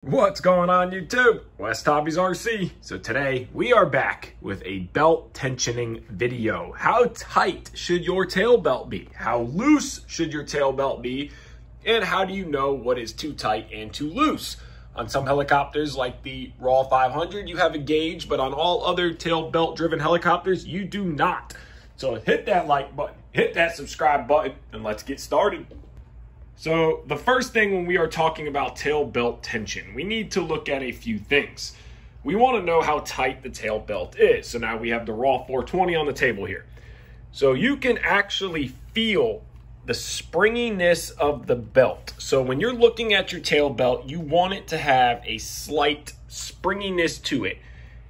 What's going on YouTube? WestHobbiesRC. So today we are back with a belt tensioning video. How tight should your tail belt be? How loose should your tail belt be? And how do you know what is too tight and too loose? On some helicopters like the Raw 500, you have a gauge, but on all other tail belt driven helicopters, you do not. So hit that like button, hit that subscribe button, and let's get started. So the first thing when we are talking about tail belt tension, we need to look at a few things. We want to know how tight the tail belt is. So now we have the Raw 420 on the table here. So you can actually feel the springiness of the belt. So when you're looking at your tail belt, you want it to have a slight springiness to it.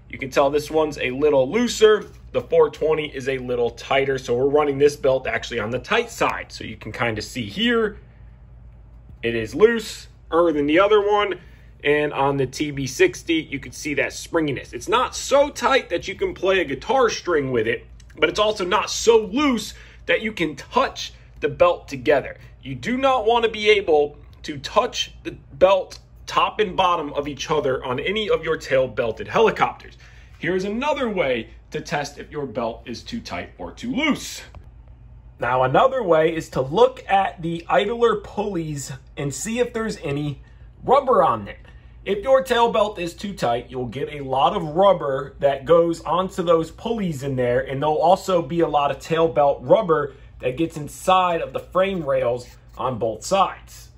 You can tell this one's a little looser. The 420 is a little tighter. So we're running this belt actually on the tight side. So you can kind of see here, it is looser than the other one. And on the TB60, you can see that springiness. It's not so tight that you can play a guitar string with it, but it's also not so loose that you can touch the belt together. You do not want to be able to touch the belt top and bottom of each other on any of your tail belted helicopters. Here's another way to test if your belt is too tight or too loose. Now, another way is to look at the idler pulleys and see if there's any rubber on them. If your tail belt is too tight, you'll get a lot of rubber that goes onto those pulleys in there, and there'll also be a lot of tail belt rubber that gets inside of the frame rails on both sides.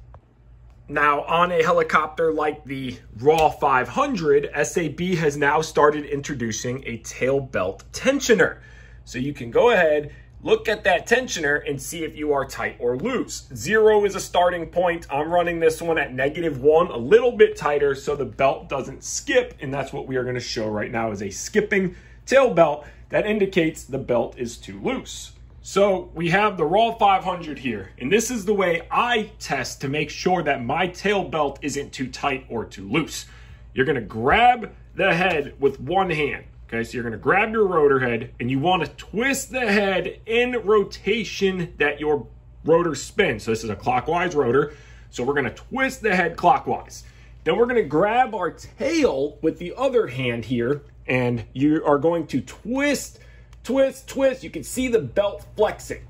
Now, on a helicopter like the Raw 500, SAB has now started introducing a tail belt tensioner. So you can go ahead, look at that tensioner and see if you are tight or loose. 0 is a starting point. I'm running this one at -1, a little bit tighter so the belt doesn't skip. And that's what we are going to show right now is a skipping tail belt that indicates the belt is too loose. So we have the Raw 500 here. And this is the way I test to make sure that my tail belt isn't too tight or too loose. You're going to grab the head with one hand. Okay, so you're going to grab your rotor head and you want to twist the head in rotation that your rotor spins. So this is a clockwise rotor. So we're going to twist the head clockwise. Then we're going to grab our tail with the other hand here and you are going to twist, twist, twist. You can see the belt flexing.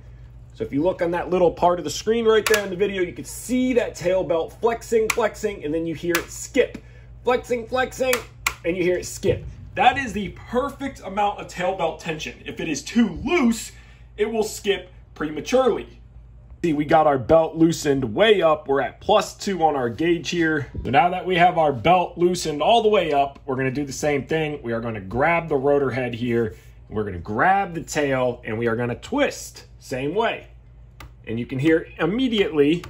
So if you look on that little part of the screen right there in the video, you can see that tail belt flexing, flexing, and then you hear it skip. Flexing, flexing, and you hear it skip. That is the perfect amount of tail belt tension. If it is too loose, it will skip prematurely. See, we got our belt loosened way up. We're at +2 on our gauge here. So now that we have our belt loosened all the way up, we're going to do the same thing. We are going to grab the rotor head here. We're going to grab the tail and we are going to twist. Same way. And you can hear immediately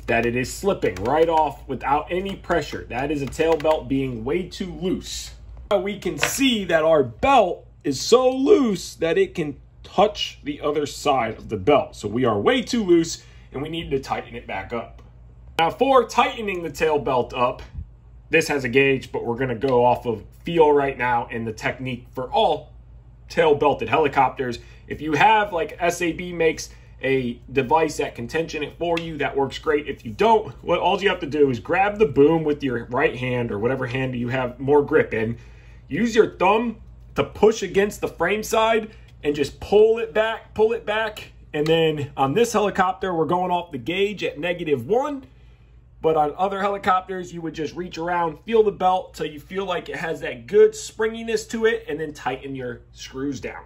that it is slipping right off without any pressure. That is a tail belt being way too loose. We can see that our belt is so loose that it can touch the other side of the belt. So we are way too loose and we need to tighten it back up. Now for tightening the tail belt up, this has a gauge, but we're going to go off of feel right now and the technique for all tail belted helicopters. If you have, like SAB makes a device that can tension it for you, that works great. If you don't, all you have to do is grab the boom with your right hand or whatever hand you have more grip in. Use your thumb to push against the frame side and just pull it back. And then on this helicopter, we're going off the gauge at -1. But on other helicopters, you would just reach around, feel the belt till you feel like it has that good springiness to it, and then tighten your screws down.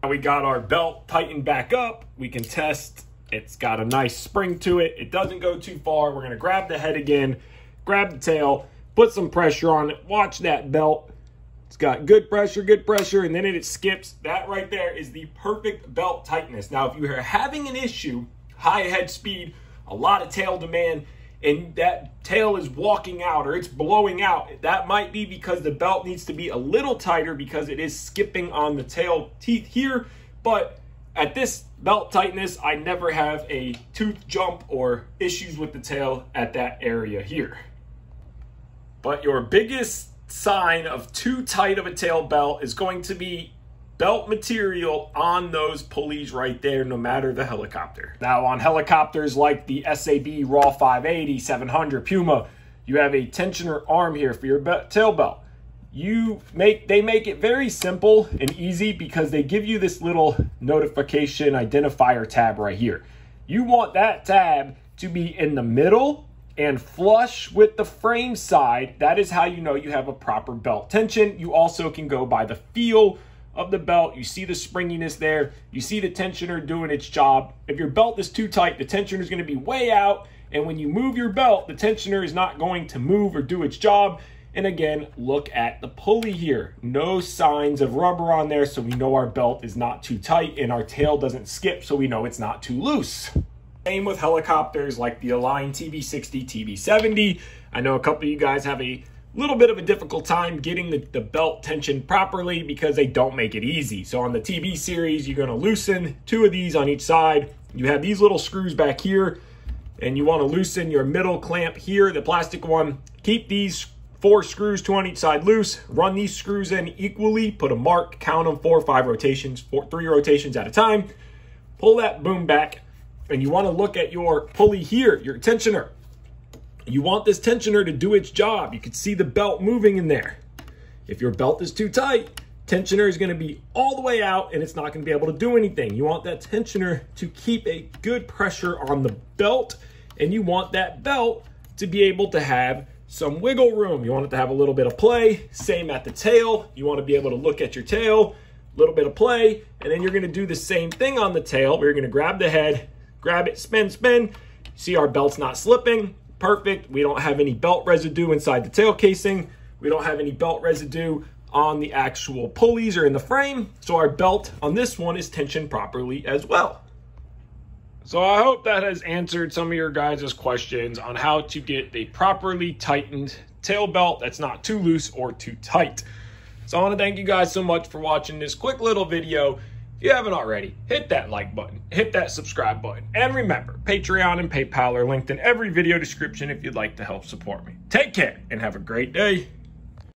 Now we got our belt tightened back up. We can test. It's got a nice spring to it. It doesn't go too far. We're going to grab the head again, grab the tail, put some pressure on it. Watch that belt. It's got good pressure, and then it skips. That right there is the perfect belt tightness. Now, if you are having an issue, high head speed, a lot of tail demand, and that tail is walking out or it's blowing out, that might be because the belt needs to be a little tighter because it is skipping on the tail teeth here. But at this belt tightness, I never have a tooth jump or issues with the tail at that area here. But your biggest sign of too tight of a tail belt is going to be belt material on those pulleys right there, no matter the helicopter. Now on helicopters like the SAB Raw 580, 700, Puma, You have a tensioner arm here for your tail belt. They make it very simple and easy because they give you this little notification identifier tab right here. You want that tab to be in the middle and flush with the frame side. That is how you know you have a proper belt tension. You also can go by the feel of the belt. You see the springiness there. You see the tensioner doing its job. If your belt is too tight, the tensioner is going to be way out. And when you move your belt, the tensioner is not going to move or do its job. And again, look at the pulley here. No signs of rubber on there, so we know our belt is not too tight and our tail doesn't skip, so we know it's not too loose. Same with helicopters like the Align TB60, TB70. I know a couple of you guys have a little bit of a difficult time getting the belt tensioned properly because they don't make it easy. So on the TB series, you're gonna loosen 2 of these on each side. You have these little screws back here, and you wanna loosen your middle clamp here, the plastic one. Keep these 4 screws, 2 on each side loose. Run these screws in equally, put a mark, count them 4 or 5 rotations, 3 rotations at a time. Pull that boom back, and you wanna look at your pulley here, your tensioner. You want this tensioner to do its job. You can see the belt moving in there. If your belt is too tight, tensioner is gonna be all the way out and it's not gonna be able to do anything. You want that tensioner to keep a good pressure on the belt, and you want that belt to be able to have some wiggle room. You want it to have a little bit of play. Same at the tail. You want to be able to look at your tail, a little bit of play, and then you're going to do the same thing on the tail. We're going to grab the head, grab it, spin, spin. See our belt's not slipping. Perfect. We don't have any belt residue inside the tail casing. We don't have any belt residue on the actual pulleys or in the frame. So our belt on this one is tensioned properly as well. So I hope that has answered some of your guys' questions on how to get a properly tightened tail belt that's not too loose or too tight. So I want to thank you guys so much for watching this quick little video. If you haven't already, hit that like button, hit that subscribe button, and remember, Patreon and PayPal are linked in every video description if you'd like to help support me. Take care and have a great day.